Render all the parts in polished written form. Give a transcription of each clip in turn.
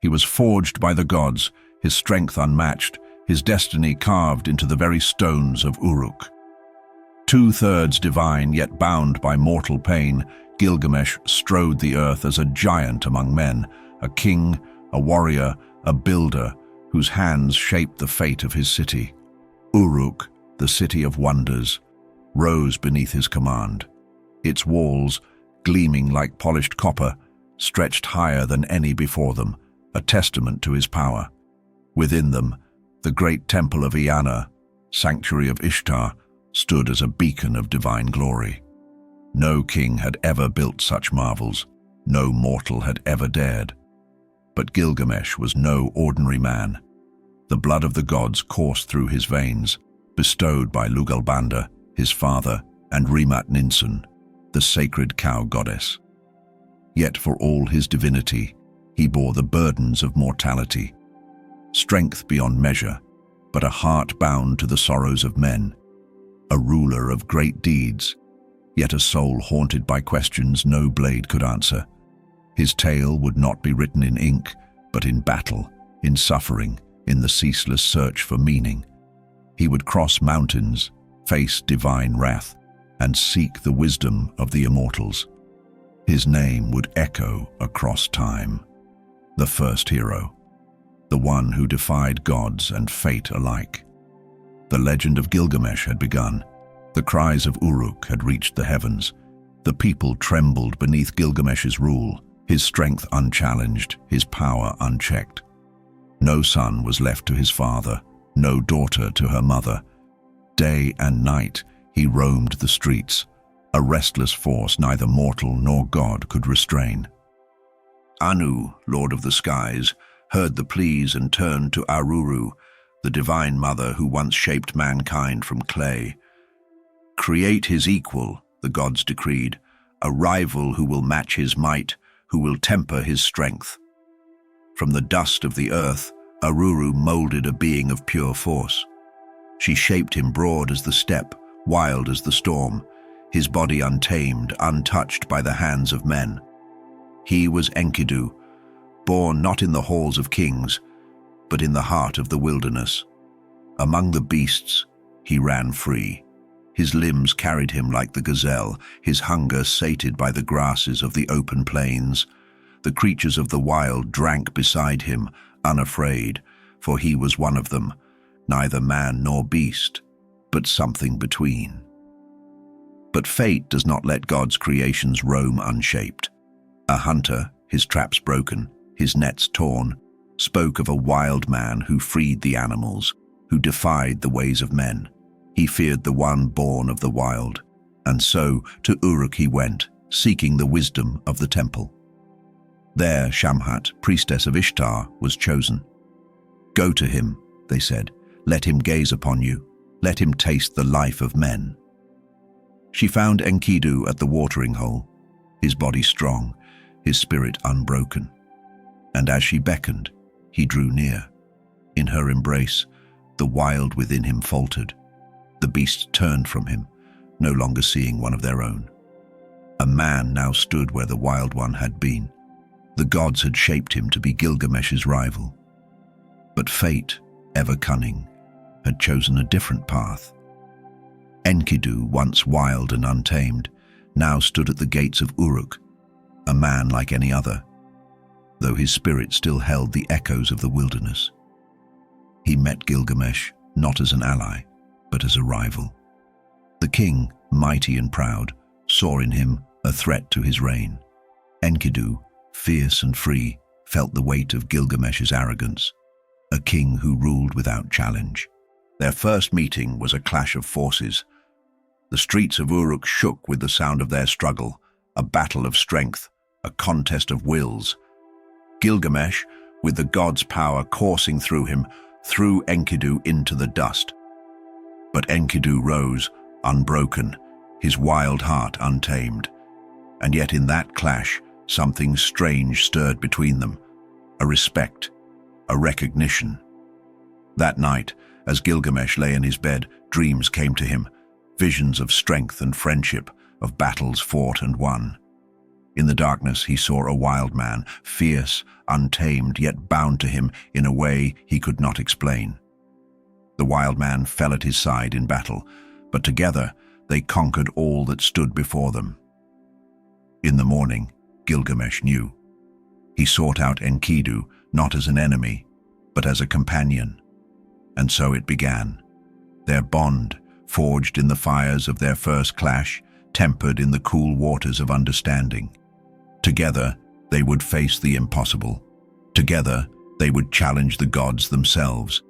He was forged by the gods, his strength unmatched, his destiny carved into the very stones of Uruk. Two-thirds divine, yet bound by mortal pain, Gilgamesh strode the earth as a giant among men, a king, a warrior, a builder, whose hands shaped the fate of his city. Uruk, the city of wonders, rose beneath his command. Its walls, gleaming like polished copper, stretched higher than any before them, a testament to his power. Within them, the great temple of Iana, sanctuary of Ishtar, stood as a beacon of divine glory. No king had ever built such marvels, no mortal had ever dared. But Gilgamesh was no ordinary man. The blood of the gods coursed through his veins, bestowed by Lugalbanda, his father, and Rimat Ninsun, the sacred cow goddess. Yet for all his divinity, he bore the burdens of mortality. Strength beyond measure, but a heart bound to the sorrows of men. A ruler of great deeds, yet a soul haunted by questions no blade could answer. His tale would not be written in ink, but in battle, in suffering, in the ceaseless search for meaning. He would cross mountains, face divine wrath, and seek the wisdom of the immortals. His name would echo across time. The first hero, the one who defied gods and fate alike. The legend of Gilgamesh had begun. The cries of Uruk had reached the heavens. The people trembled beneath Gilgamesh's rule, his strength unchallenged, his power unchecked. No son was left to his father, no daughter to her mother. Day and night he roamed the streets, a restless force neither mortal nor god could restrain. Anu, lord of the skies, heard the pleas and turned to Aruru, the divine mother who once shaped mankind from clay. Create his equal, the gods decreed, a rival who will match his might, who will temper his strength. From the dust of the earth, Aruru molded a being of pure force. She shaped him broad as the steppe, wild as the storm, his body untamed, untouched by the hands of men. He was Enkidu, born not in the halls of kings, but in the heart of the wilderness. Among the beasts, he ran free. His limbs carried him like the gazelle, his hunger sated by the grasses of the open plains. The creatures of the wild drank beside him, unafraid, for he was one of them, neither man nor beast, but something between. But fate does not let God's creations roam unshaped. A hunter, his traps broken, his nets torn, spoke of a wild man who freed the animals, who defied the ways of men. He feared the one born of the wild, and so to Uruk he went, seeking the wisdom of the temple. There Shamhat, priestess of Ishtar, was chosen. Go to him, they said, let him gaze upon you, let him taste the life of men. She found Enkidu at the watering hole, his body strong, his spirit unbroken. And as she beckoned, he drew near. In her embrace, the wild within him faltered. The beasts turned from him, no longer seeing one of their own. A man now stood where the wild one had been. The gods had shaped him to be Gilgamesh's rival. But fate, ever cunning, had chosen a different path. Enkidu, once wild and untamed, now stood at the gates of Uruk, a man like any other, though his spirit still held the echoes of the wilderness. He met Gilgamesh not as an ally, but as a rival. The king, mighty and proud, saw in him a threat to his reign. Enkidu, fierce and free, felt the weight of Gilgamesh's arrogance, a king who ruled without challenge. Their first meeting was a clash of forces. The streets of Uruk shook with the sound of their struggle, a battle of strength, a contest of wills. Gilgamesh, with the god's power coursing through him, threw Enkidu into the dust. But Enkidu rose, unbroken, his wild heart untamed. And yet in that clash, something strange stirred between them, a respect, a recognition. That night, as Gilgamesh lay in his bed, dreams came to him, visions of strength and friendship, of battles fought and won. In the darkness he saw a wild man, fierce, untamed, yet bound to him in a way he could not explain. The wild man fell at his side in battle, but together they conquered all that stood before them. In the morning, Gilgamesh knew. He sought out Enkidu not as an enemy, but as a companion. And so it began. Their bond, forged in the fires of their first clash, tempered in the cool waters of understanding. Together, they would face the impossible. Together, they would challenge the gods themselves.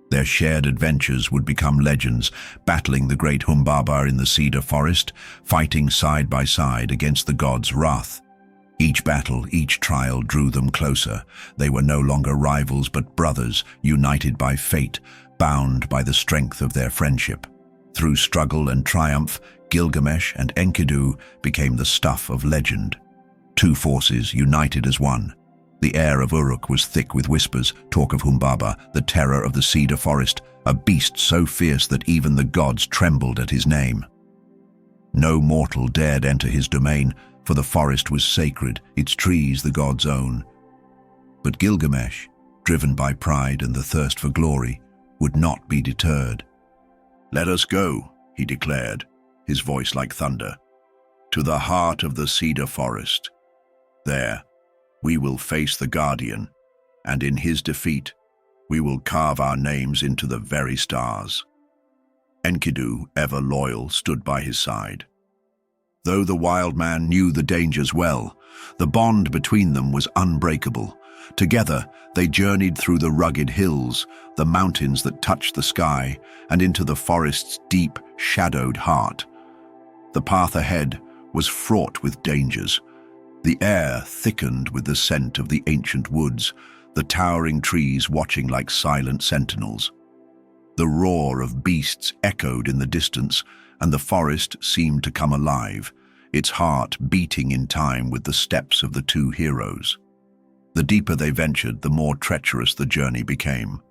Their shared adventures would become legends, battling the great Humbaba in the cedar forest, fighting side by side against the gods' wrath. Each battle, each trial drew them closer. They were no longer rivals but brothers, united by fate, bound by the strength of their friendship. Through struggle and triumph, Gilgamesh and Enkidu became the stuff of legend. Two forces united as one. The air of Uruk was thick with whispers, talk of Humbaba, the terror of the cedar forest, a beast so fierce that even the gods trembled at his name. No mortal dared enter his domain, for the forest was sacred, its trees the gods' own. But Gilgamesh, driven by pride and the thirst for glory, would not be deterred. "Let us go," he declared, his voice like thunder, "to the heart of the cedar forest. There, we will face the Guardian, and in his defeat, we will carve our names into the very stars." Enkidu, ever loyal, stood by his side. Though the wild man knew the dangers well, the bond between them was unbreakable. Together, they journeyed through the rugged hills, the mountains that touched the sky, and into the forest's deep, shadowed heart. The path ahead was fraught with dangers. The air thickened with the scent of the ancient woods, the towering trees watching like silent sentinels. The roar of beasts echoed in the distance, and the forest seemed to come alive, its heart beating in time with the steps of the two heroes. The deeper they ventured, the more treacherous the journey became.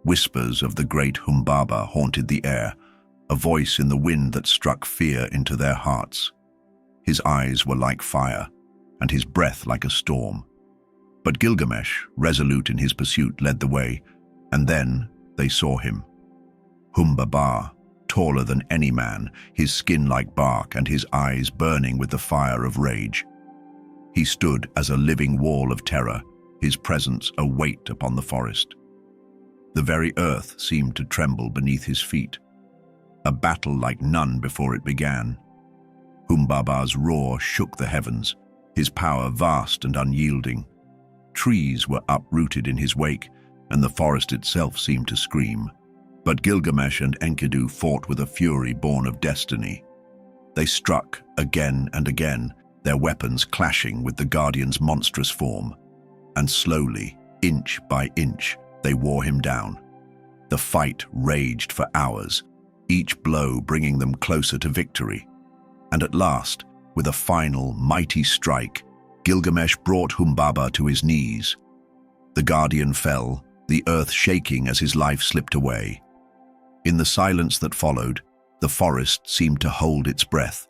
Whispers of the great Humbaba haunted the air, a voice in the wind that struck fear into their hearts. His eyes were like fire, and his breath like a storm. But Gilgamesh, resolute in his pursuit, led the way, and then they saw him. Humbaba, taller than any man, his skin like bark and his eyes burning with the fire of rage. He stood as a living wall of terror, his presence a weight upon the forest. The very earth seemed to tremble beneath his feet. A battle like none before it began. Humbaba's roar shook the heavens, his power vast and unyielding. Trees were uprooted in his wake, and the forest itself seemed to scream. But Gilgamesh and Enkidu fought with a fury born of destiny. They struck again and again, their weapons clashing with the Guardian's monstrous form. And slowly, inch by inch, they wore him down. The fight raged for hours, each blow bringing them closer to victory. And at last, with a final, mighty strike, Gilgamesh brought Humbaba to his knees. The Guardian fell, the earth shaking as his life slipped away. In the silence that followed, the forest seemed to hold its breath.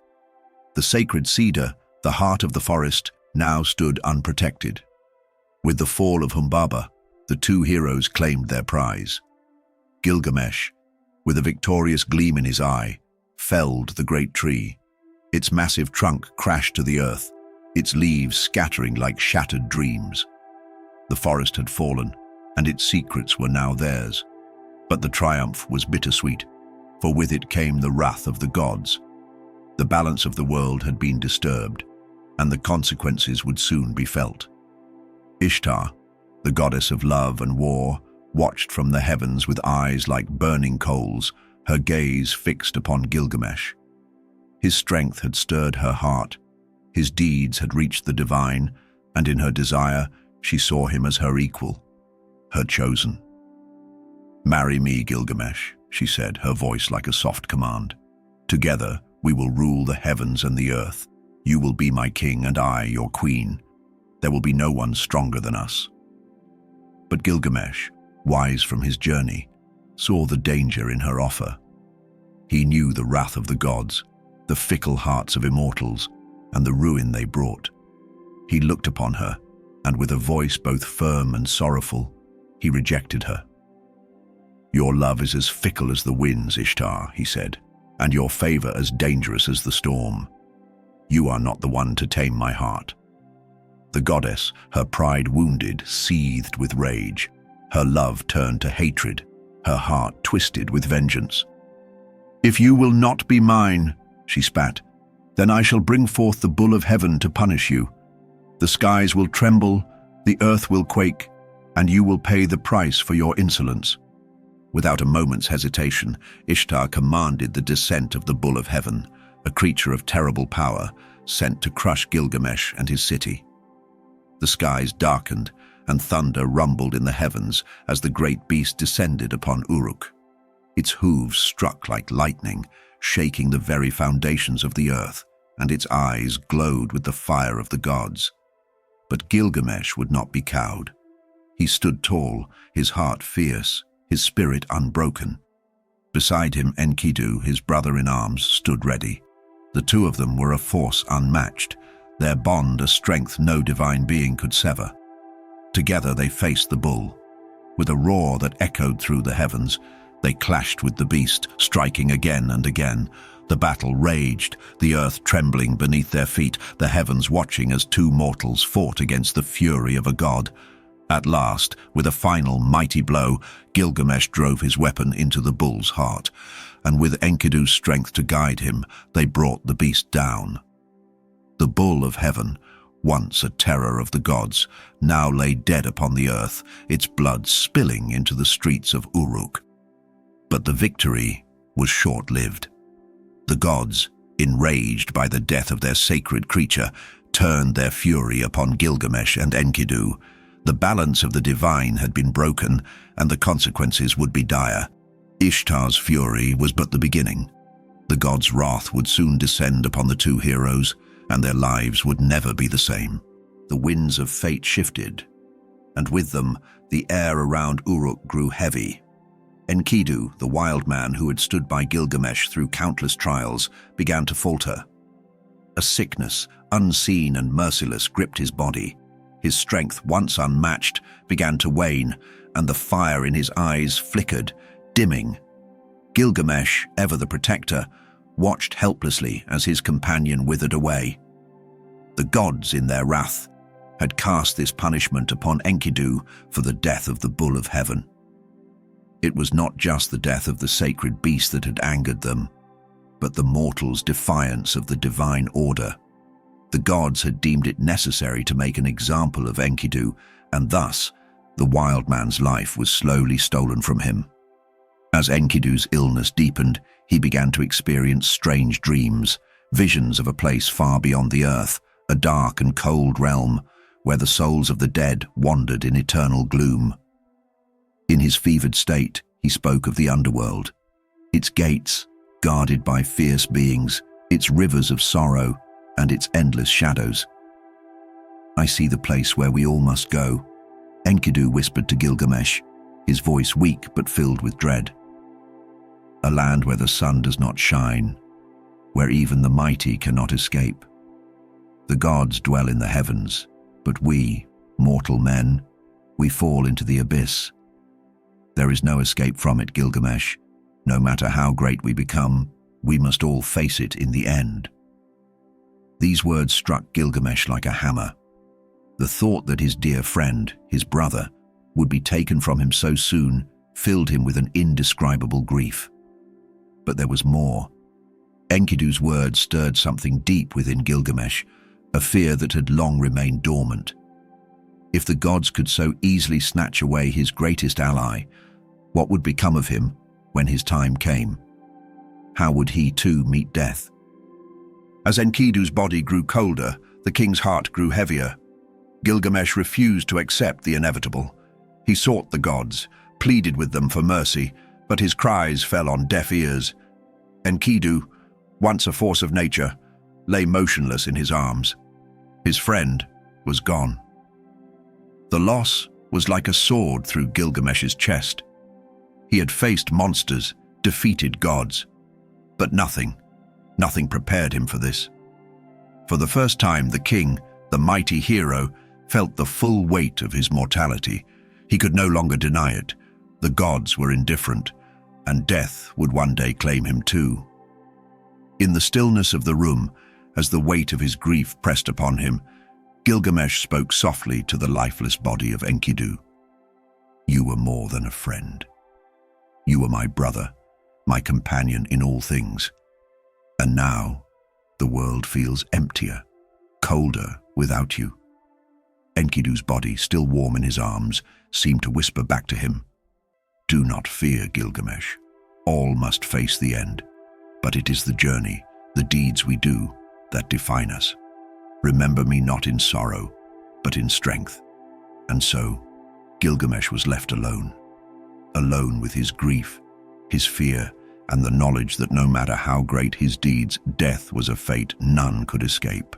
The sacred cedar, the heart of the forest, now stood unprotected. With the fall of Humbaba, the two heroes claimed their prize. Gilgamesh, with a victorious gleam in his eye, felled the great tree. Its massive trunk crashed to the earth, its leaves scattering like shattered dreams. The forest had fallen, and its secrets were now theirs. But the triumph was bittersweet, for with it came the wrath of the gods. The balance of the world had been disturbed, and the consequences would soon be felt. Ishtar, the goddess of love and war, watched from the heavens with eyes like burning coals, her gaze fixed upon Gilgamesh. His strength had stirred her heart, his deeds had reached the divine, and in her desire, she saw him as her equal, her chosen. "Marry me, Gilgamesh," she said, her voice like a soft command. "Together, we will rule the heavens and the earth. You will be my king and I your queen. There will be no one stronger than us." But Gilgamesh, wise from his journey, saw the danger in her offer. He knew the wrath of the gods, the fickle hearts of immortals, and the ruin they brought. He looked upon her, and with a voice both firm and sorrowful, he rejected her. "Your love is as fickle as the winds, Ishtar," he said, "and your favor as dangerous as the storm. You are not the one to tame my heart." The goddess, her pride wounded, seethed with rage. Her love turned to hatred, her heart twisted with vengeance. "If you will not be mine," she spat, "then I shall bring forth the bull of heaven to punish you. The skies will tremble, the earth will quake, and you will pay the price for your insolence." Without a moment's hesitation, Ishtar commanded the descent of the bull of heaven, a creature of terrible power, sent to crush Gilgamesh and his city. The skies darkened, and thunder rumbled in the heavens as the great beast descended upon Uruk. Its hooves struck like lightning, shaking the very foundations of the earth, and its eyes glowed with the fire of the gods. But Gilgamesh would not be cowed. He stood tall, his heart fierce, his spirit unbroken. Beside him, Enkidu, his brother-in-arms, stood ready. The two of them were a force unmatched, their bond a strength no divine being could sever. Together they faced the bull. With a roar that echoed through the heavens, they clashed with the beast, striking again and again. The battle raged, the earth trembling beneath their feet, the heavens watching as two mortals fought against the fury of a god. At last, with a final mighty blow, Gilgamesh drove his weapon into the bull's heart, and with Enkidu's strength to guide him, they brought the beast down. The bull of heaven, once a terror of the gods, now lay dead upon the earth, its blood spilling into the streets of Uruk. But the victory was short-lived. The gods, enraged by the death of their sacred creature, turned their fury upon Gilgamesh and Enkidu. The balance of the divine had been broken, and the consequences would be dire. Ishtar's fury was but the beginning. The gods' wrath would soon descend upon the two heroes, and their lives would never be the same. The winds of fate shifted, and with them, the air around Uruk grew heavy. Enkidu, the wild man who had stood by Gilgamesh through countless trials, began to falter. A sickness, unseen and merciless, gripped his body. His strength, once unmatched, began to wane, and the fire in his eyes flickered, dimming. Gilgamesh, ever the protector, watched helplessly as his companion withered away. The gods, in their wrath, had cast this punishment upon Enkidu for the death of the bull of heaven. It was not just the death of the sacred beast that had angered them, but the mortals' defiance of the divine order. The gods had deemed it necessary to make an example of Enkidu, and thus the wild man's life was slowly stolen from him. As Enkidu's illness deepened, he began to experience strange dreams, visions of a place far beyond the earth, a dark and cold realm where the souls of the dead wandered in eternal gloom. In his fevered state, he spoke of the underworld, its gates, guarded by fierce beings, its rivers of sorrow, and its endless shadows. "I see the place where we all must go," Enkidu whispered to Gilgamesh, his voice weak but filled with dread. "A land where the sun does not shine, where even the mighty cannot escape. The gods dwell in the heavens, but we, mortal men, we fall into the abyss. There is no escape from it, Gilgamesh. No matter how great we become, we must all face it in the end." These words struck Gilgamesh like a hammer. The thought that his dear friend, his brother, would be taken from him so soon filled him with an indescribable grief. But there was more. Enkidu's words stirred something deep within Gilgamesh, a fear that had long remained dormant. If the gods could so easily snatch away his greatest ally, what would become of him when his time came? How would he too meet death? As Enkidu's body grew colder, the king's heart grew heavier. Gilgamesh refused to accept the inevitable. He sought the gods, pleaded with them for mercy, but his cries fell on deaf ears. Enkidu, once a force of nature, lay motionless in his arms. His friend was gone. The loss was like a sword through Gilgamesh's chest. He had faced monsters, defeated gods, but nothing prepared him for this. For the first time, the king, The mighty hero felt the full weight of his mortality. He could no longer deny it. The gods were indifferent, and death would one day claim him too. In the stillness of the room, as the weight of his grief pressed upon him, Gilgamesh spoke softly to the lifeless body of Enkidu. "You were more than a friend. You were my brother, my companion in all things. And now, the world feels emptier, colder without you." Enkidu's body, still warm in his arms, seemed to whisper back to him, "Do not fear, Gilgamesh. All must face the end. But it is the journey, the deeds we do, that define us. Remember me not in sorrow, but in strength." And so, Gilgamesh was left alone. Alone with his grief, his fear, and the knowledge that no matter how great his deeds, death was a fate none could escape.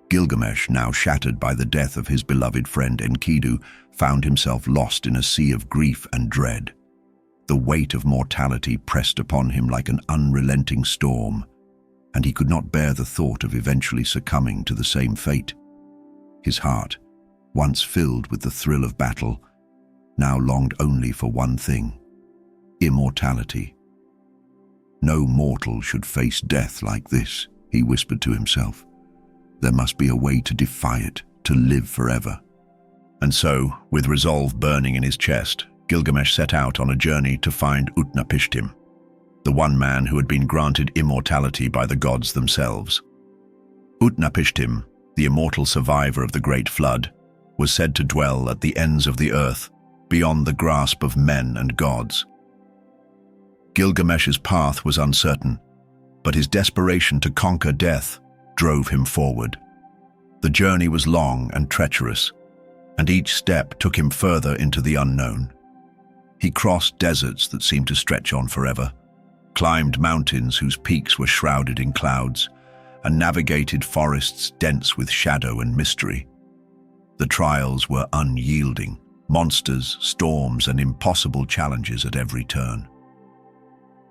Gilgamesh, now shattered by the death of his beloved friend Enkidu, found himself lost in a sea of grief and dread. The weight of mortality pressed upon him like an unrelenting storm, and he could not bear the thought of eventually succumbing to the same fate. His heart, once filled with the thrill of battle, now longed only for one thing: immortality. "No mortal should face death like this," he whispered to himself. "There must be a way to defy it, to live forever." And so, with resolve burning in his chest, Gilgamesh set out on a journey to find Utnapishtim, the one man who had been granted immortality by the gods themselves. Utnapishtim, the immortal survivor of the Great Flood, was said to dwell at the ends of the earth, beyond the grasp of men and gods. Gilgamesh's path was uncertain, but his desperation to conquer death drove him forward. The journey was long and treacherous, and each step took him further into the unknown. He crossed deserts that seemed to stretch on forever, climbed mountains whose peaks were shrouded in clouds, and navigated forests dense with shadow and mystery. The trials were unyielding, monsters, storms, and impossible challenges at every turn.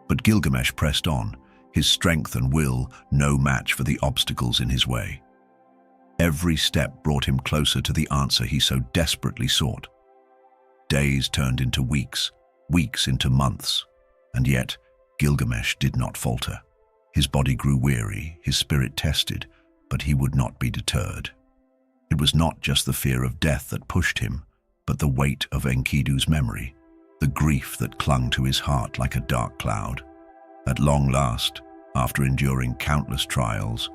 But Gilgamesh pressed on, his strength and will no match for the obstacles in his way. Every step brought him closer to the answer he so desperately sought. Days turned into weeks, weeks into months, and yet Gilgamesh did not falter. His body grew weary, his spirit tested, but he would not be deterred. It was not just the fear of death that pushed him, but the weight of Enkidu's memory, the grief that clung to his heart like a dark cloud. At long last, after enduring countless trials,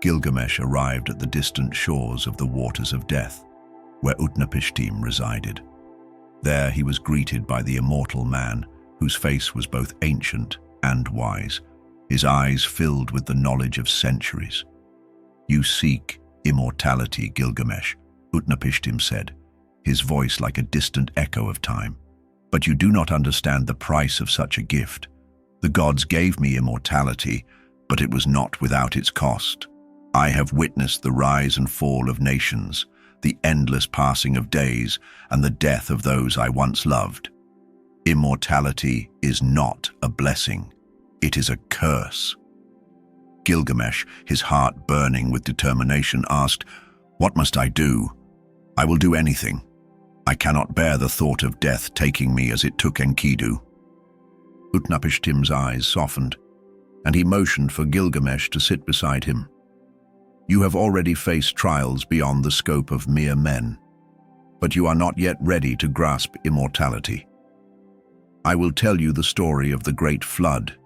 Gilgamesh arrived at the distant shores of the waters of death, where Utnapishtim resided. There he was greeted by the immortal man, whose face was both ancient and wise, his eyes filled with the knowledge of centuries. "You seek immortality, Gilgamesh," Utnapishtim said, his voice like a distant echo of time. "But you do not understand the price of such a gift. The gods gave me immortality, but it was not without its cost. I have witnessed the rise and fall of nations, the endless passing of days, and the death of those I once loved. Immortality is not a blessing. It is a curse." Gilgamesh, his heart burning with determination, asked, "What must I do? I will do anything. I cannot bear the thought of death taking me as it took Enkidu." Utnapishtim's eyes softened, and he motioned for Gilgamesh to sit beside him. "You have already faced trials beyond the scope of mere men, but you are not yet ready to grasp immortality. I will tell you the story of the Great Flood,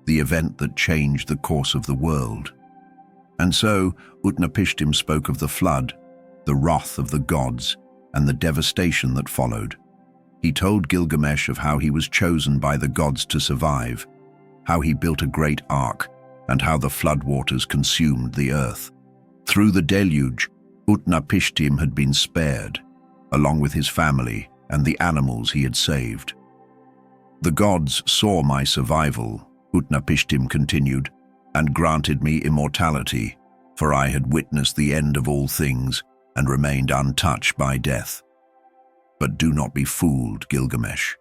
the event that changed the course of the world." And so Utnapishtim spoke of the flood, the wrath of the gods, and the devastation that followed. He told Gilgamesh of how he was chosen by the gods to survive, how he built a great ark, and how the floodwaters consumed the earth. Through the deluge, Utnapishtim had been spared, along with his family and the animals he had saved. "The gods saw my survival," Utnapishtim continued, "and granted me immortality, for I had witnessed the end of all things and remained untouched by death. But do not be fooled, Gilgamesh.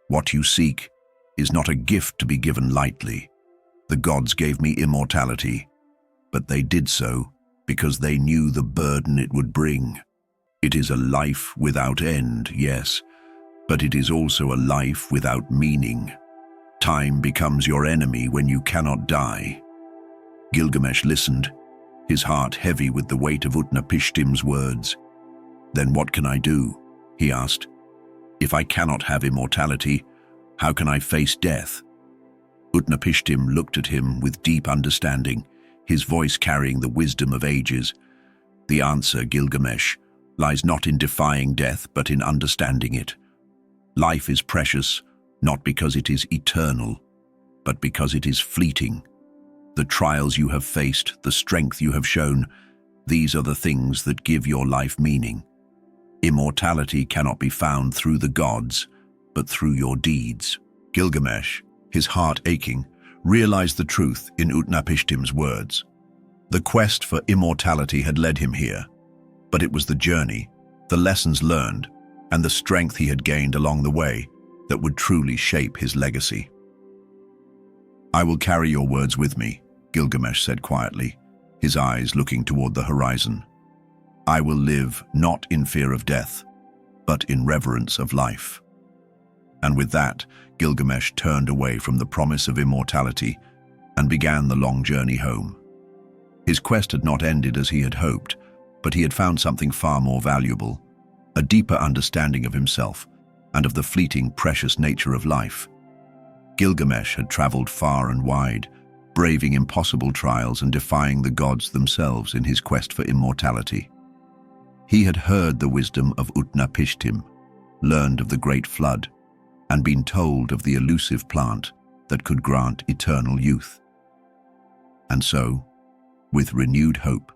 What you seek is not a gift to be given lightly. The gods gave me immortality, but they did so because they knew the burden it would bring. It is a life without end, yes, but it is also a life without meaning. Time becomes your enemy when you cannot die. Gilgamesh listened, his heart heavy with the weight of Utnapishtim's words. "Then what can I do?" he asked. "If I cannot have immortality, how can I face death?" Utnapishtim looked at him with deep understanding, his voice carrying the wisdom of ages. "The answer, Gilgamesh, lies not in defying death, but in understanding it. Life is precious, not because it is eternal, but because it is fleeting. The trials you have faced, the strength you have shown, these are the things that give your life meaning. Immortality cannot be found through the gods, but through your deeds." Gilgamesh, his heart aching, realized the truth in Utnapishtim's words. The quest for immortality had led him here, but it was the journey, the lessons learned, and the strength he had gained along the way that would truly shape his legacy. "I will carry your words with me," Gilgamesh said quietly, his eyes looking toward the horizon. "I will live not in fear of death, but in reverence of life." And with that, Gilgamesh turned away from the promise of immortality and began the long journey home. His quest had not ended as he had hoped, but he had found something far more valuable, a deeper understanding of himself and of the fleeting, precious nature of life. Gilgamesh had traveled far and wide, braving impossible trials and defying the gods themselves in his quest for immortality. He had heard the wisdom of Utnapishtim, learned of the great flood, and been told of the elusive plant that could grant eternal youth. And so, with renewed hope,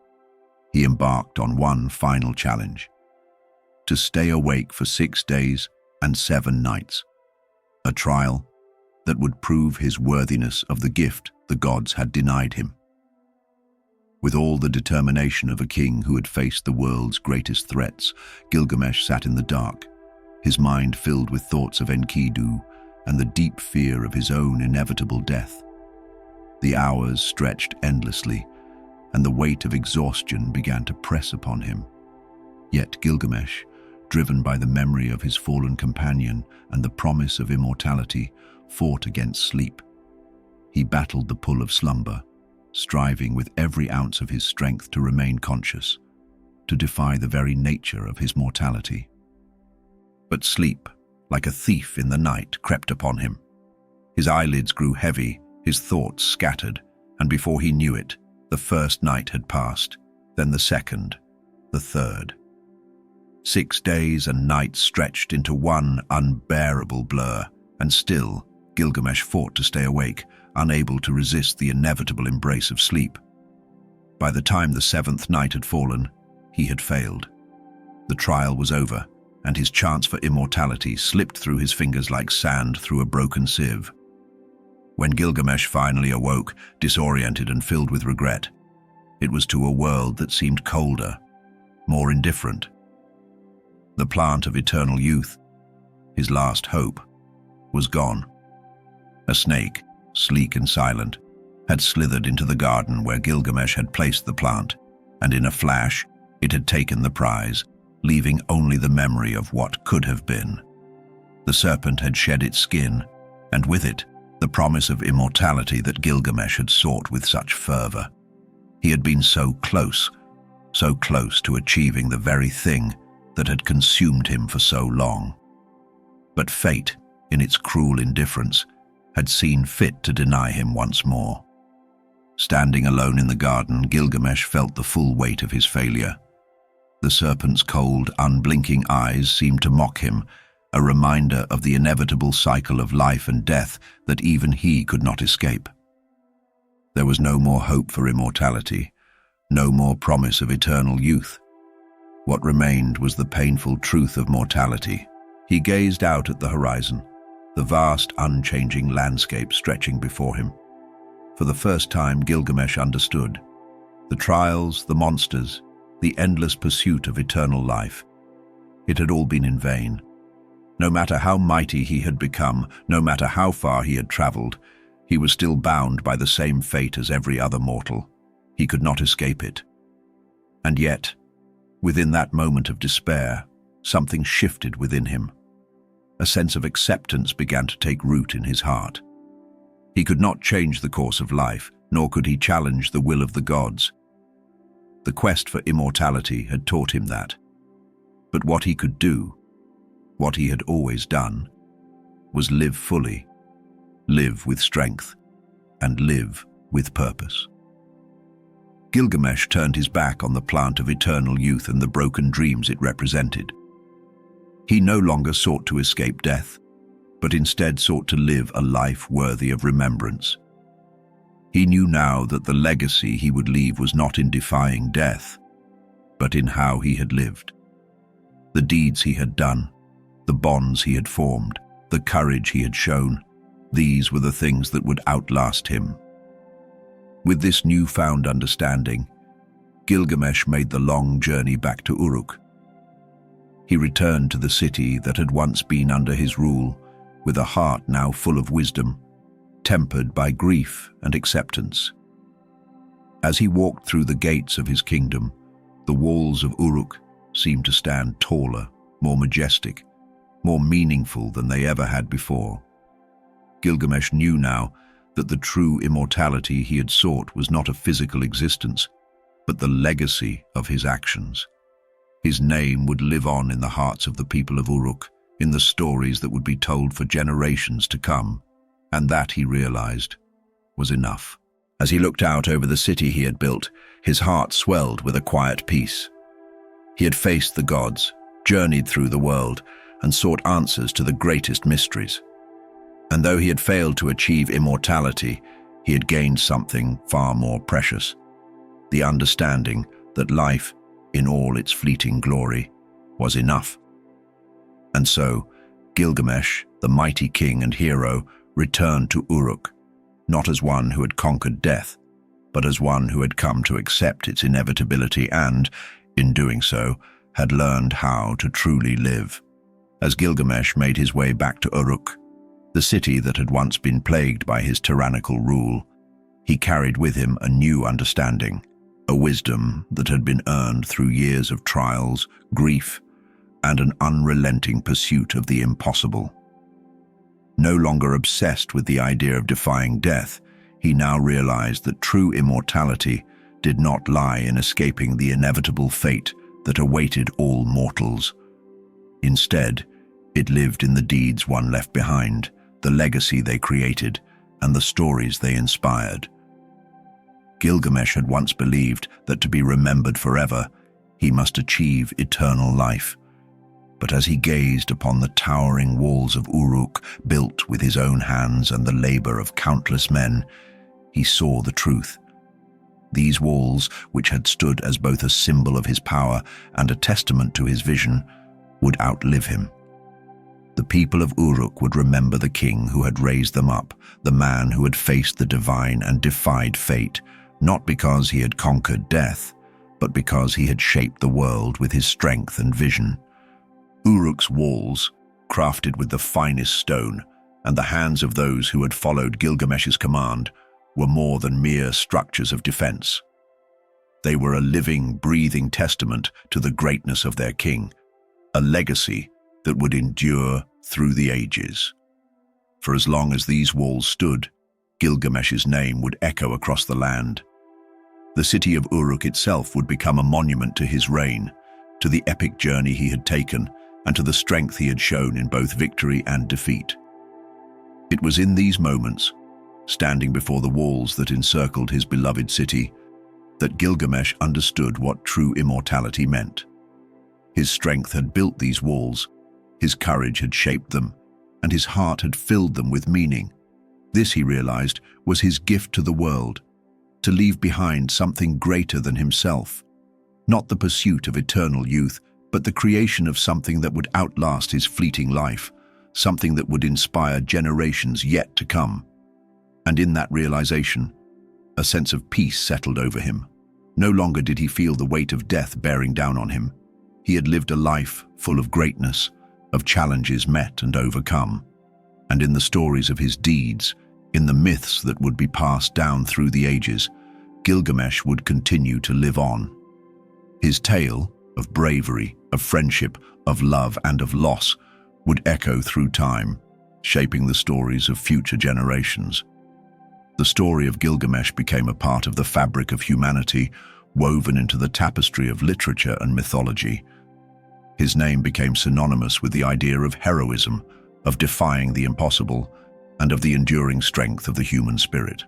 he embarked on one final challenge: to stay awake for 6 days and 7 nights, a trial that would prove his worthiness of the gift the gods had denied him. With all the determination of a king who had faced the world's greatest threats, Gilgamesh sat in the dark, his mind filled with thoughts of Enkidu and the deep fear of his own inevitable death. The hours stretched endlessly, and the weight of exhaustion began to press upon him. Yet Gilgamesh, driven by the memory of his fallen companion and the promise of immortality, fought against sleep. He battled the pull of slumber, striving with every ounce of his strength to remain conscious, to defy the very nature of his mortality. But sleep, like a thief in the night, crept upon him. His eyelids grew heavy, his thoughts scattered, and before he knew it, the first night had passed, then the second, the third. 6 days and nights stretched into one unbearable blur, and still Gilgamesh fought to stay awake, unable to resist the inevitable embrace of sleep. By the time the 7th night had fallen, he had failed. The trial was over, and his chance for immortality slipped through his fingers like sand through a broken sieve. When Gilgamesh finally awoke, disoriented and filled with regret, it was to a world that seemed colder, more indifferent. The plant of eternal youth, his last hope, was gone. A snake, sleek and silent, had slithered into the garden where Gilgamesh had placed the plant, and in a flash, it had taken the prize, leaving only the memory of what could have been. The serpent had shed its skin, and with it, the promise of immortality that Gilgamesh had sought with such fervor. He had been so close to achieving the very thing that had consumed him for so long. But fate, in its cruel indifference, had seen fit to deny him once more. Standing alone in the garden, Gilgamesh felt the full weight of his failure. The serpent's cold, unblinking eyes seemed to mock him, a reminder of the inevitable cycle of life and death that even he could not escape. There was no more hope for immortality, no more promise of eternal youth. What remained was the painful truth of mortality. He gazed out at the horizon, the vast, unchanging landscape stretching before him. For the first time, Gilgamesh understood. The trials, the monsters, the endless pursuit of eternal life. It had all been in vain. No matter how mighty he had become, no matter how far he had traveled, he was still bound by the same fate as every other mortal. He could not escape it. And yet, within that moment of despair, something shifted within him. A sense of acceptance began to take root in his heart. He could not change the course of life, nor could he challenge the will of the gods. The quest for immortality had taught him that. But what he could do, what he had always done, was live fully, live with strength, and live with purpose. Gilgamesh turned his back on the plant of eternal youth and the broken dreams it represented. He no longer sought to escape death, but instead sought to live a life worthy of remembrance. He knew now that the legacy he would leave was not in defying death, but in how he had lived. The deeds he had done, the bonds he had formed, the courage he had shown, these were the things that would outlast him. With this newfound understanding, Gilgamesh made the long journey back to Uruk. He returned to the city that had once been under his rule, with a heart now full of wisdom, tempered by grief and acceptance. As he walked through the gates of his kingdom, the walls of Uruk seemed to stand taller, more majestic, more meaningful than they ever had before. Gilgamesh knew now that the true immortality he had sought was not a physical existence, but the legacy of his actions. His name would live on in the hearts of the people of Uruk, in the stories that would be told for generations to come, and that, he realized, was enough. As he looked out over the city he had built, his heart swelled with a quiet peace. He had faced the gods, journeyed through the world, and sought answers to the greatest mysteries. And though he had failed to achieve immortality, he had gained something far more precious: the understanding that life, in all its fleeting glory, was enough. And so, Gilgamesh, the mighty king and hero, returned to Uruk, not as one who had conquered death, but as one who had come to accept its inevitability and, in doing so, had learned how to truly live. As Gilgamesh made his way back to Uruk, the city that had once been plagued by his tyrannical rule, he carried with him a new understanding, a wisdom that had been earned through years of trials, grief, and an unrelenting pursuit of the impossible. No longer obsessed with the idea of defying death, he now realized that true immortality did not lie in escaping the inevitable fate that awaited all mortals. Instead, it lived in the deeds one left behind, the legacy they created, and the stories they inspired. Gilgamesh had once believed that to be remembered forever, he must achieve eternal life. But as he gazed upon the towering walls of Uruk, built with his own hands and the labor of countless men, he saw the truth. These walls, which had stood as both a symbol of his power and a testament to his vision, would outlive him. The people of Uruk would remember the king who had raised them up, the man who had faced the divine and defied fate, not because he had conquered death, but because he had shaped the world with his strength and vision. Uruk's walls, crafted with the finest stone, and the hands of those who had followed Gilgamesh's command, were more than mere structures of defense. They were a living, breathing testament to the greatness of their king, a legacy that would endure through the ages. For as long as these walls stood, Gilgamesh's name would echo across the land. The city of Uruk itself would become a monument to his reign, to the epic journey he had taken, and to the strength he had shown in both victory and defeat. It was in these moments, standing before the walls that encircled his beloved city, that Gilgamesh understood what true immortality meant. His strength had built these walls, his courage had shaped them, and his heart had filled them with meaning. This, he realized, was his gift to the world, to leave behind something greater than himself, not the pursuit of eternal youth, but the creation of something that would outlast his fleeting life, something that would inspire generations yet to come. And in that realization, a sense of peace settled over him. No longer did he feel the weight of death bearing down on him. He had lived a life full of greatness, of challenges met and overcome. And in the stories of his deeds, in the myths that would be passed down through the ages, Gilgamesh would continue to live on. His tale of bravery, of friendship, of love, and of loss would echo through time, shaping the stories of future generations. The story of Gilgamesh became a part of the fabric of humanity, woven into the tapestry of literature and mythology. His name became synonymous with the idea of heroism, of defying the impossible, and of the enduring strength of the human spirit.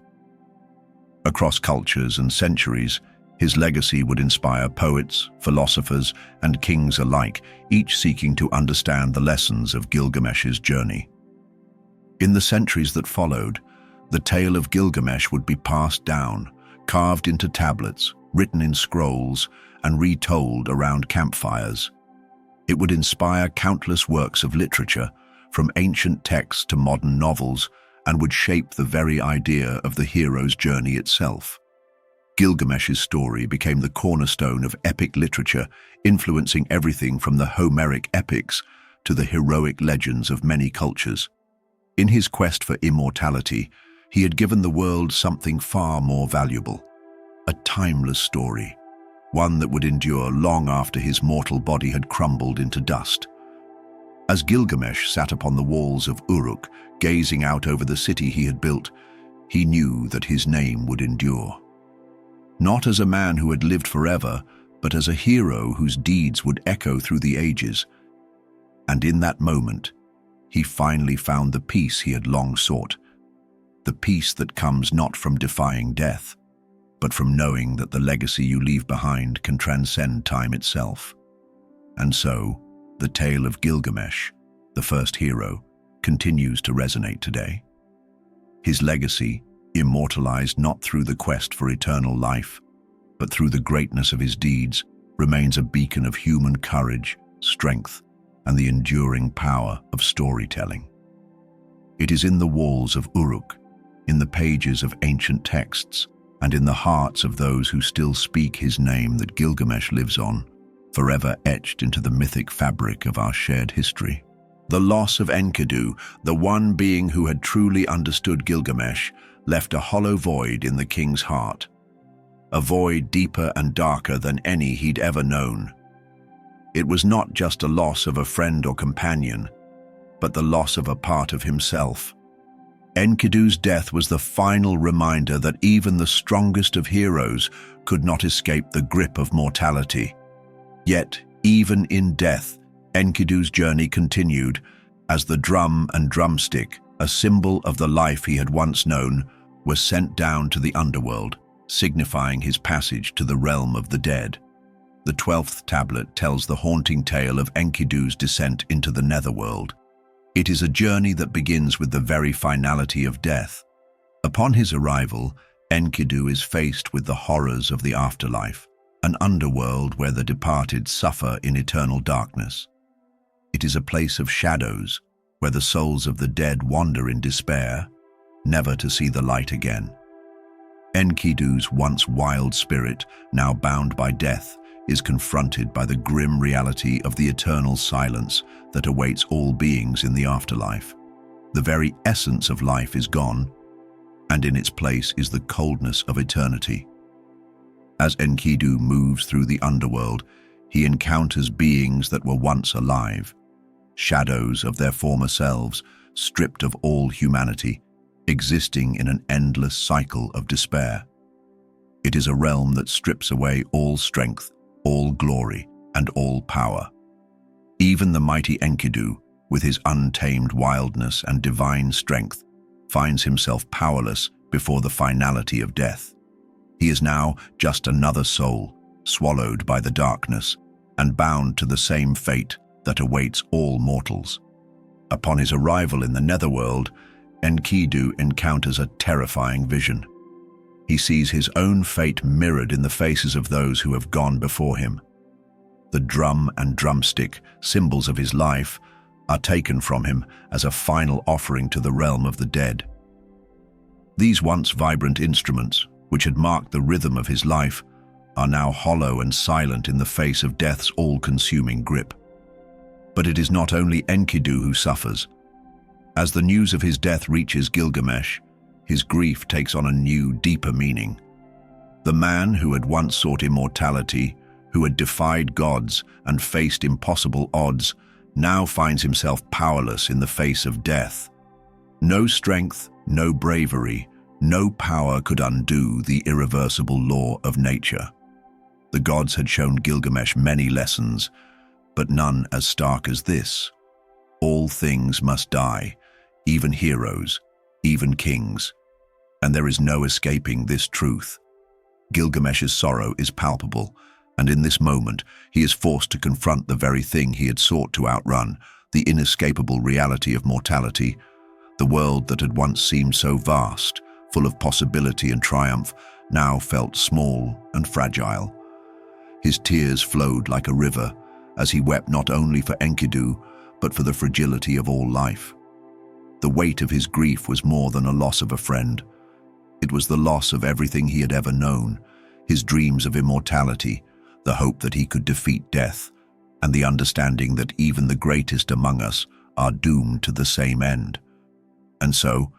Across cultures and centuries, his legacy would inspire poets, philosophers, and kings alike, each seeking to understand the lessons of Gilgamesh's journey. In the centuries that followed, the tale of Gilgamesh would be passed down, carved into tablets, written in scrolls, and retold around campfires. It would inspire countless works of literature, from ancient texts to modern novels, and would shape the very idea of the hero's journey itself. Gilgamesh's story became the cornerstone of epic literature, influencing everything from the Homeric epics to the heroic legends of many cultures. In his quest for immortality, he had given the world something far more valuable: a timeless story, one that would endure long after his mortal body had crumbled into dust. As Gilgamesh sat upon the walls of Uruk, gazing out over the city he had built, he knew that his name would endure. Not as a man who had lived forever, but as a hero whose deeds would echo through the ages. And in that moment, he finally found the peace he had long sought, the peace that comes not from defying death, but from knowing that the legacy you leave behind can transcend time itself. And so, the tale of Gilgamesh, the first hero, continues to resonate today. His legacy, immortalized not through the quest for eternal life, but through the greatness of his deeds, remains a beacon of human courage, strength, and the enduring power of storytelling. It is in the walls of Uruk, in the pages of ancient texts, and in the hearts of those who still speak his name that Gilgamesh lives on, forever etched into the mythic fabric of our shared history. The loss of Enkidu, the one being who had truly understood Gilgamesh, left a hollow void in the king's heart, a void deeper and darker than any he'd ever known. It was not just a loss of a friend or companion, but the loss of a part of himself. Enkidu's death was the final reminder that even the strongest of heroes could not escape the grip of mortality. Yet, even in death, Enkidu's journey continued, as the drum and drumstick, a symbol of the life he had once known, was sent down to the underworld, signifying his passage to the realm of the dead. The 12th tablet tells the haunting tale of Enkidu's descent into the netherworld. It is a journey that begins with the very finality of death. Upon his arrival, Enkidu is faced with the horrors of the afterlife, an underworld where the departed suffer in eternal darkness. It is a place of shadows, where the souls of the dead wander in despair, never to see the light again. Enkidu's once wild spirit, now bound by death, is confronted by the grim reality of the eternal silence that awaits all beings in the afterlife. The very essence of life is gone, and in its place is the coldness of eternity. As Enkidu moves through the underworld, he encounters beings that were once alive, shadows of their former selves, stripped of all humanity, existing in an endless cycle of despair. It is a realm that strips away all strength, all glory, and all power. Even the mighty Enkidu, with his untamed wildness and divine strength, finds himself powerless before the finality of death. He is now just another soul, swallowed by the darkness, and bound to the same fate that awaits all mortals. Upon his arrival in the netherworld, Enkidu encounters a terrifying vision. He sees his own fate mirrored in the faces of those who have gone before him. The drum and drumstick, symbols of his life, are taken from him as a final offering to the realm of the dead. These once vibrant instruments, which had marked the rhythm of his life, are now hollow and silent in the face of death's all-consuming grip. But it is not only Enkidu who suffers. As the news of his death reaches Gilgamesh, his grief takes on a new, deeper meaning. The man who had once sought immortality, who had defied gods and faced impossible odds, now finds himself powerless in the face of death. No strength, no bravery, no power could undo the irreversible law of nature. The gods had shown Gilgamesh many lessons, but none as stark as this. All things must die, even heroes, even kings, and there is no escaping this truth. Gilgamesh's sorrow is palpable, and in this moment he is forced to confront the very thing he had sought to outrun, the inescapable reality of mortality. The world that had once seemed so vast, full of possibility and triumph, now felt small and fragile. His tears flowed like a river, as he wept not only for Enkidu, but for the fragility of all life. The weight of his grief was more than a loss of a friend. It was the loss of everything he had ever known, his dreams of immortality, the hope that he could defeat death, and the understanding that even the greatest among us are doomed to the same end. And so,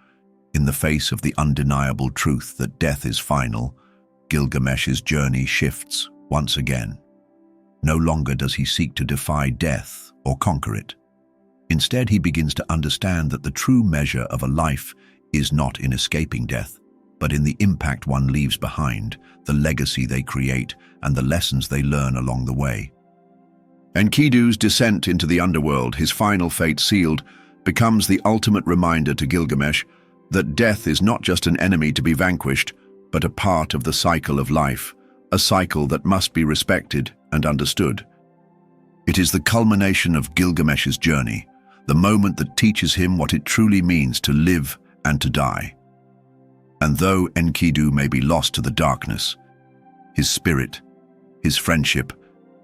in the face of the undeniable truth that death is final, Gilgamesh's journey shifts once again. No longer does he seek to defy death or conquer it. Instead, he begins to understand that the true measure of a life is not in escaping death, but in the impact one leaves behind, the legacy they create, and the lessons they learn along the way. Enkidu's descent into the underworld, his final fate sealed, becomes the ultimate reminder to Gilgamesh that death is not just an enemy to be vanquished, but a part of the cycle of life, a cycle that must be respected and understood. It is the culmination of Gilgamesh's journey, the moment that teaches him what it truly means to live and to die. And though Enkidu may be lost to the darkness, his spirit, his friendship,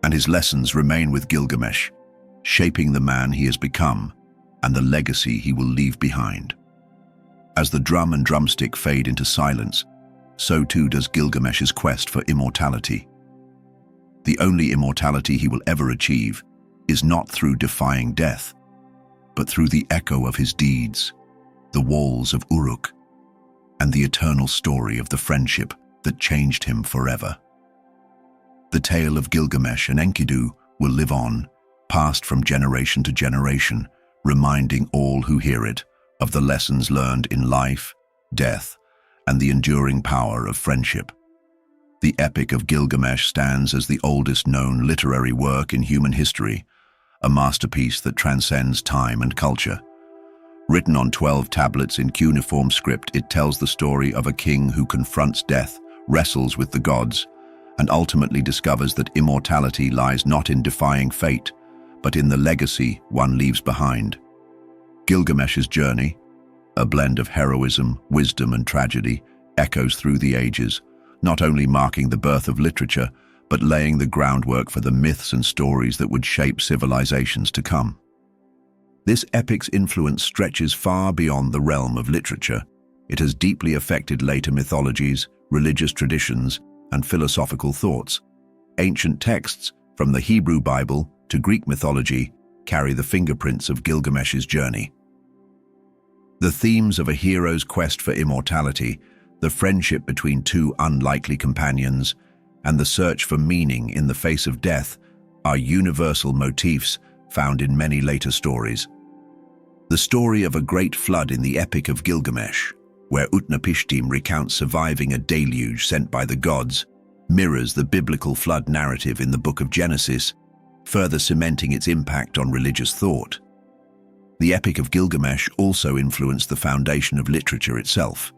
and his lessons remain with Gilgamesh, shaping the man he has become and the legacy he will leave behind. As the drum and drumstick fade into silence, so too does Gilgamesh's quest for immortality. The only immortality he will ever achieve is not through defying death, but through the echo of his deeds, the walls of Uruk, and the eternal story of the friendship that changed him forever. The tale of Gilgamesh and Enkidu will live on, passed from generation to generation, reminding all who hear it of the lessons learned in life, death, and the enduring power of friendship. The Epic of Gilgamesh stands as the oldest known literary work in human history, a masterpiece that transcends time and culture. Written on 12 tablets in cuneiform script, it tells the story of a king who confronts death, wrestles with the gods, and ultimately discovers that immortality lies not in defying fate, but in the legacy one leaves behind. Gilgamesh's journey, a blend of heroism, wisdom, and tragedy, echoes through the ages, not only marking the birth of literature, but laying the groundwork for the myths and stories that would shape civilizations to come. This epic's influence stretches far beyond the realm of literature. It has deeply affected later mythologies, religious traditions, and philosophical thoughts. Ancient texts, from the Hebrew Bible to Greek mythology, carry the fingerprints of Gilgamesh's journey. The themes of a hero's quest for immortality, the friendship between two unlikely companions, and the search for meaning in the face of death are universal motifs found in many later stories. The story of a great flood in the Epic of Gilgamesh, where Utnapishtim recounts surviving a deluge sent by the gods, mirrors the biblical flood narrative in the Book of Genesis, further cementing its impact on religious thought. The Epic of Gilgamesh also influenced the foundation of literature itself.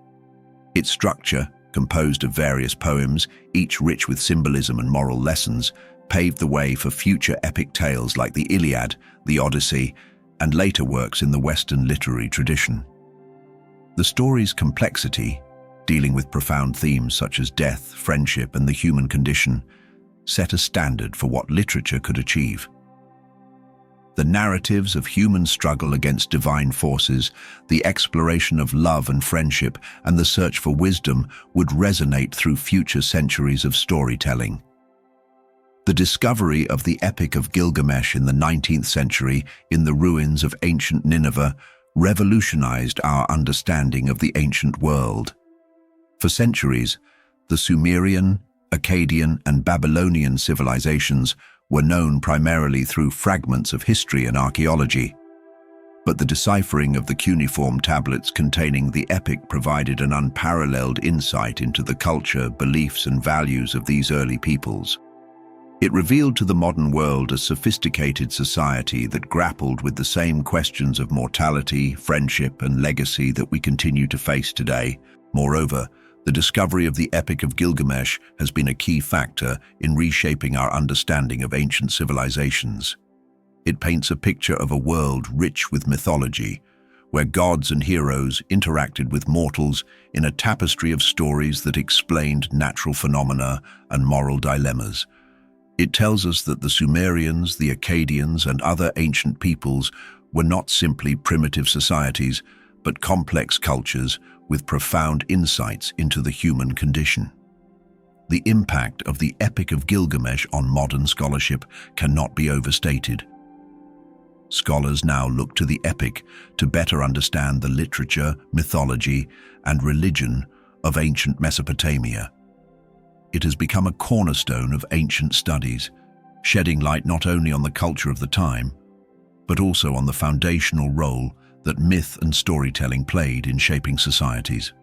Its structure, composed of various poems, each rich with symbolism and moral lessons, paved the way for future epic tales like the Iliad, the Odyssey, and later works in the Western literary tradition. The story's complexity, dealing with profound themes such as death, friendship, and the human condition, set a standard for what literature could achieve. The narratives of human struggle against divine forces, the exploration of love and friendship, and the search for wisdom would resonate through future centuries of storytelling. The discovery of the Epic of Gilgamesh in the 19th century in the ruins of ancient Nineveh revolutionized our understanding of the ancient world. For centuries, the Sumerian, Akkadian, and Babylonian civilizations were known primarily through fragments of history and archaeology. But the deciphering of the cuneiform tablets containing the epic provided an unparalleled insight into the culture, beliefs, and values of these early peoples. It revealed to the modern world a sophisticated society that grappled with the same questions of mortality, friendship, and legacy that we continue to face today. Moreover, the discovery of the Epic of Gilgamesh has been a key factor in reshaping our understanding of ancient civilizations. It paints a picture of a world rich with mythology, where gods and heroes interacted with mortals in a tapestry of stories that explained natural phenomena and moral dilemmas. It tells us that the Sumerians, the Akkadians, and other ancient peoples were not simply primitive societies, but complex cultures with profound insights into the human condition. The impact of the Epic of Gilgamesh on modern scholarship cannot be overstated. Scholars now look to the epic to better understand the literature, mythology, and religion of ancient Mesopotamia. It has become a cornerstone of ancient studies, shedding light not only on the culture of the time, but also on the foundational role that myth and storytelling played in shaping societies.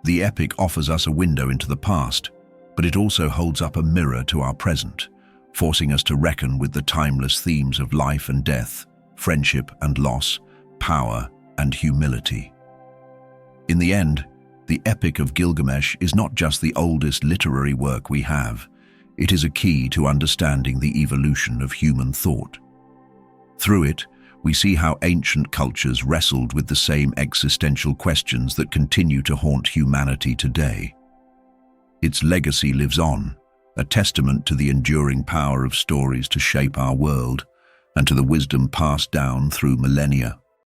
The epic offers us a window into the past, but it also holds up a mirror to our present, forcing us to reckon with the timeless themes of life and death, friendship and loss, power and humility. In the end, the Epic of Gilgamesh is not just the oldest literary work we have, it is a key to understanding the evolution of human thought. Through it, we see how ancient cultures wrestled with the same existential questions that continue to haunt humanity today. Its legacy lives on, a testament to the enduring power of stories to shape our world and to the wisdom passed down through millennia.